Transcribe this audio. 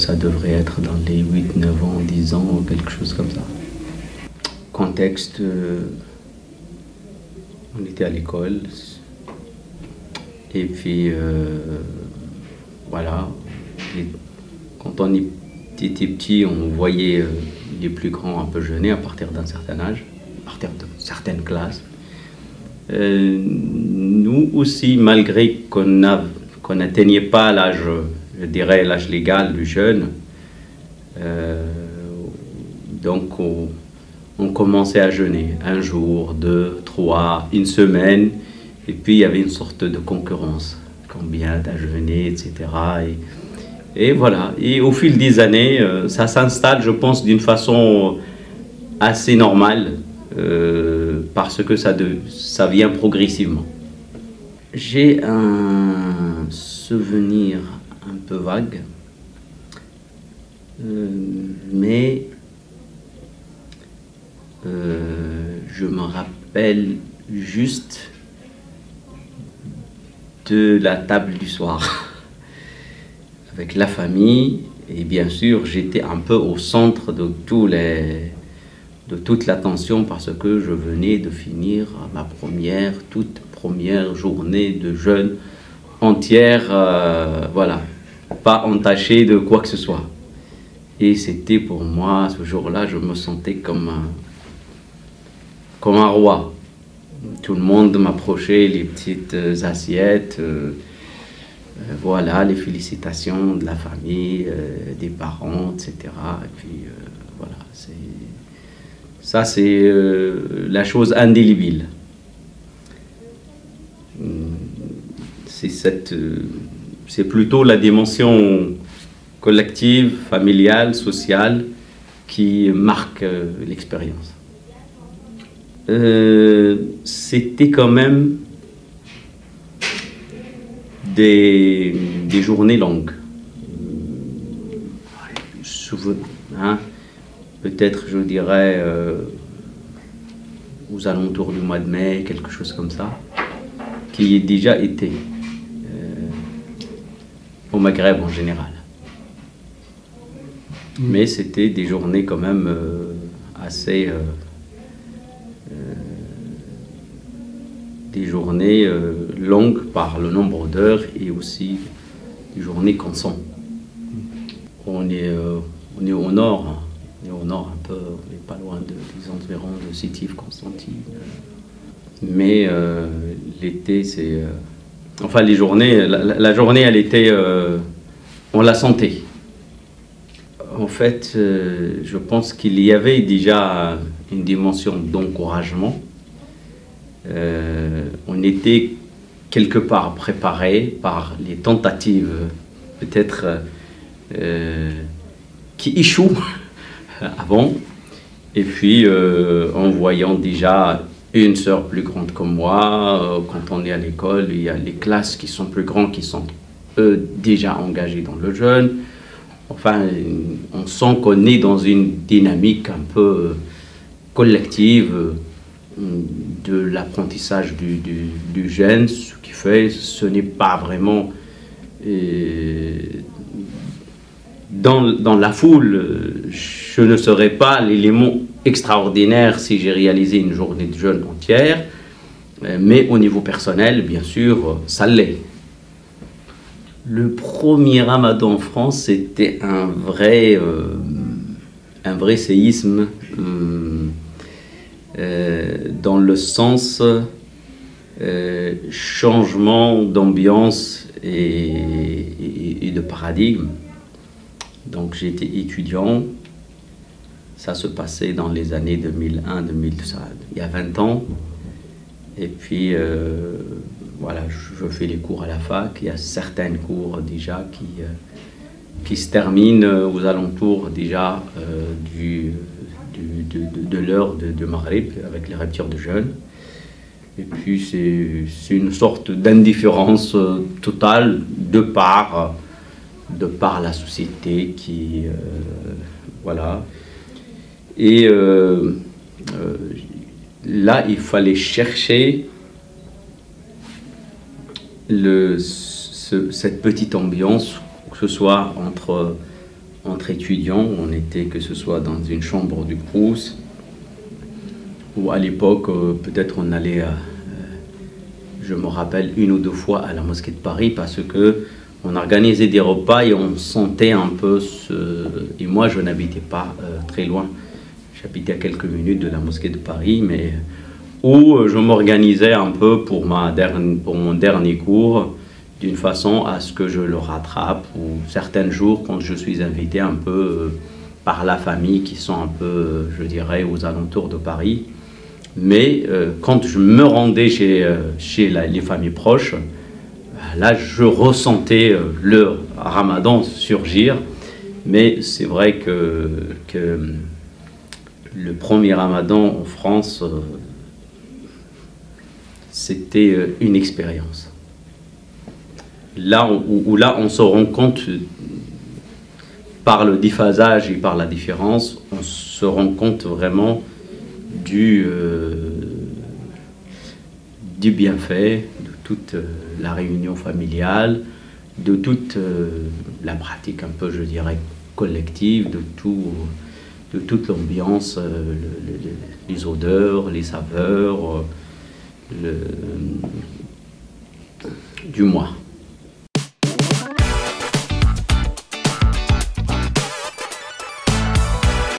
ça devrait être dans les 8, 9 ans, 10 ans, quelque chose comme ça. Contexte, on était à l'école. Et puis, voilà, quand on était petit, on voyait les plus grands un peu jeûner à partir d'un certain âge, à partir de certaines classes. Nous aussi, malgré qu'on n'atteignait pas l'âge, je dirais, l'âge légal du jeûne, donc on commençait à jeûner un jour, 2, 3, une semaine, et puis il y avait une sorte de concurrence. Combien t'as jeûné, etc. Et voilà. Et au fil des années, ça s'installe, je pense, d'une façon assez normale, parce que ça vient progressivement. J'ai un souvenir un peu vague, mais je me rappelle juste de la table du soir avec la famille, et bien sûr j'étais un peu au centre de toute l'attention parce que je venais de finir ma toute première journée de jeûne entière, voilà, pas entachée de quoi que ce soit. Et c'était pour moi, ce jour-là, je me sentais comme un roi. Tout le monde m'approchait, les petites assiettes, voilà, les félicitations de la famille, des parents, etc. Et puis voilà, ça c'est la chose indélébile. C'est plutôt la dimension collective, familiale, sociale qui marque l'expérience. C'était quand même des journées longues. Hein, peut-être, je dirais, aux alentours du mois de mai, quelque chose comme ça, qui est déjà été au Maghreb en général. Mais c'était des journées quand même assez... des journées longues par le nombre d'heures et aussi des journées constantes. On est au nord, hein. On est au nord un peu, on n'est pas loin des environs de Sétif, Constantine. Mais l'été, c'est... enfin, les journées, la journée, elle était... on la sentait. En fait, je pense qu'il y avait déjà une dimension d'encouragement. On était quelque part préparé par les tentatives, peut-être qui échouent avant, et puis en voyant déjà une sœur plus grande que moi, quand on est à l'école, il y a les classes qui sont plus grandes, qui sont eux déjà engagés dans le jeûne. Enfin, on sent qu'on est dans une dynamique un peu collective de l'apprentissage du jeûne, ce qui fait ce n'est pas vraiment dans la foule. Je ne serais pas l'élément extraordinaire si j'ai réalisé une journée de jeûne entière, mais au niveau personnel, bien sûr, ça l'est. Le premier Ramadan en France, c'était un vrai séisme dans le sens changement d'ambiance et de paradigme. Donc j'étais étudiant, ça se passait dans les années 2001-2002, il y a 20 ans. Et puis voilà, je fais les cours à la fac, il y a certains cours déjà qui se terminent aux alentours déjà de l'heure de Maghrib avec les ruptures de jeûne. Et puis c'est une sorte d'indifférence totale de par la société qui... voilà. Et là, il fallait chercher cette petite ambiance, que ce soit entre entre étudiants, on était que ce soit dans une chambre du Crous, ou à l'époque, peut-être on allait, je me rappelle, 1 ou 2 fois à la mosquée de Paris, parce que on organisait des repas et on sentait un peu Et moi, je n'habitais pas très loin. J'habitais à quelques minutes de la mosquée de Paris, mais où je m'organisais un peu pour mon dernier cours, d'une façon à ce que je le rattrape, ou certains jours, quand je suis invité un peu par la famille qui sont un peu, je dirais, aux alentours de Paris. Mais quand je me rendais chez les familles proches, là, je ressentais le ramadan surgir. Mais c'est vrai que le premier ramadan en France, c'était une expérience. Là où on se rend compte, par le déphasage et par la différence, on se rend compte vraiment du bienfait de toute la réunion familiale, de toute la pratique un peu, je dirais, collective, de toute l'ambiance, les odeurs, les saveurs du mois.